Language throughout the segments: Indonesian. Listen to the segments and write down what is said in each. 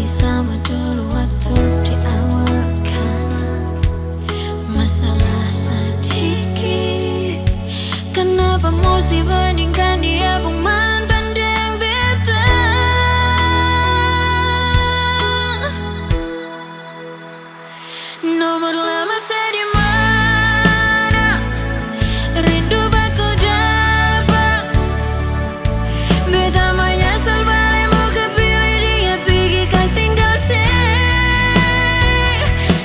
sama dulu waktu di awal, karena masalah sedikit. Kenapa mesti bandingkan dia pun mantan dengan beta? Nomor lama saya di mana? Rindu baku dapat. Beta menyesal balik mau kepilih dia pergi kas tinggal saya.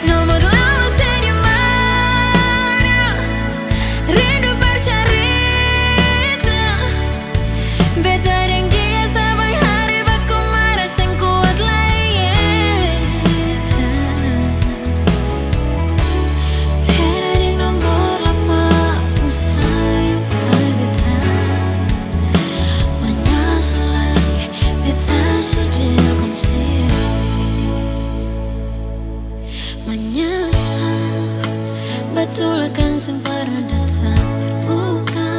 Nomor lama saya di mana? Rindu bercerita. Beta dan dia sampai hari baku marah sang kuat lagi. Beta di nomor lama sayang beta. Menyesal lagi beta sudah konsep. Menyesal betul akan sempurna datang terbuka.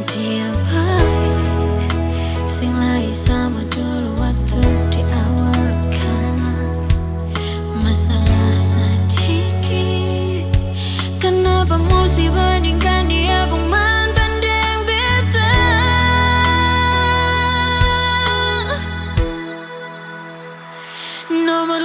Dia baik, sing lagi sama dulu waktu di awal, karena masalah sedikit. Kenapa mesti bandingkan dia pun mantan dengan beta? Nomor